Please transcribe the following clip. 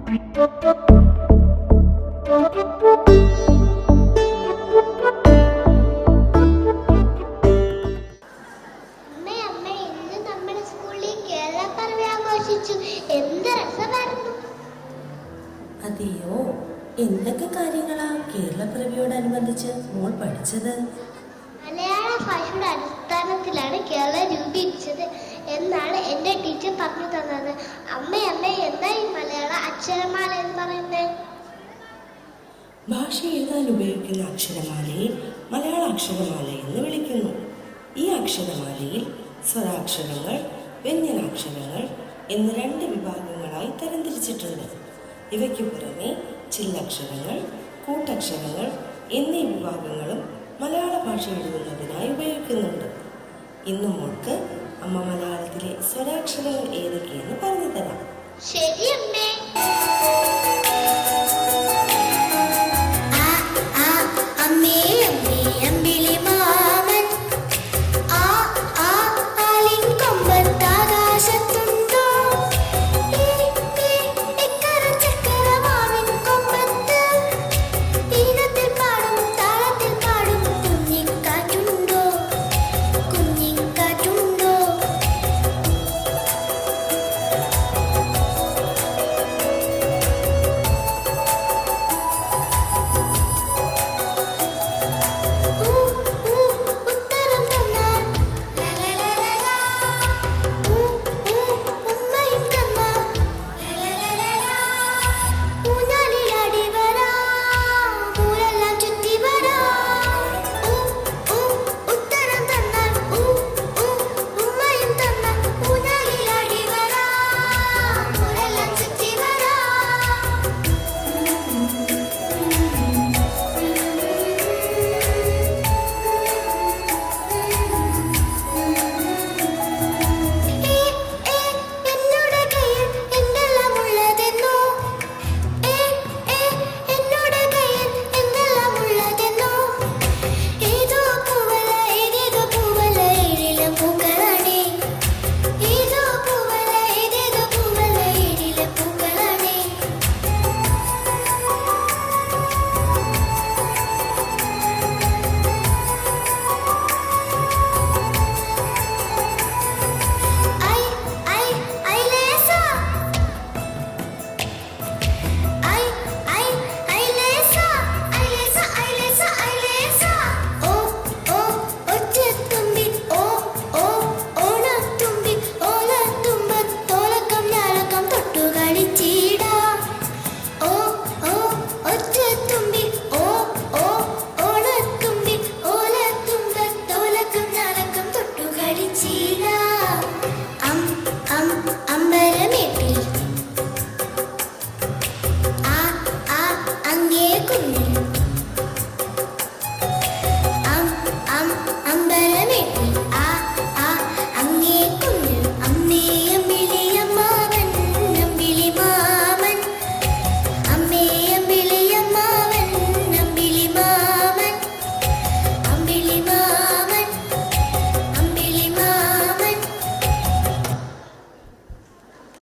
അതെയോ, എന്തൊക്കെ കാര്യങ്ങളാ കേരളപ്പിറവിയോടനുബന്ധിച്ച് മോൾ പഠിച്ചത്? മലയാള ഭാഷയുടെ അടിസ്ഥാനത്തിലാണ് കേരളം രൂപീകരിച്ചത് എന്നാണ് എന്റെ ടീച്ചർ പറഞ്ഞു തന്നത്. അമ്മ എന്താ ഈ മലയാള അക്ഷരമാല എന്ന് പറയുന്നത്? ഭാഷ എഴുതാൻ ഉപയോഗിക്കുന്ന അക്ഷരമാലയെ മലയാള അക്ഷരമാല എന്ന് വിളിക്കുന്നു. ഈ അക്ഷരമാലയിൽ സ്വരാക്ഷരങ്ങൾ, വ്യഞ്ജനാക്ഷരങ്ങൾ എന്ന് 2 വിഭാഗങ്ങളായി തരംതിരിച്ചിട്ടുണ്ട്. ഇവയ്ക്ക് പുറമെ ചില്ലക്ഷരങ്ങൾ, കൂട്ടക്ഷരങ്ങൾ എന്നീ വിഭാഗങ്ങളും മലയാള ഭാഷ എഴുതുന്നതിനായി ഉപയോഗിക്കുന്നുണ്ട്. ഇന്നു മോൾക്ക് അമ്മ മലയാളത്തിലെ സ്വരാക്ഷരങ്ങൾ ഏതൊക്കെയെന്ന് പറഞ്ഞു തരാം. ശരി അമ്മേ. See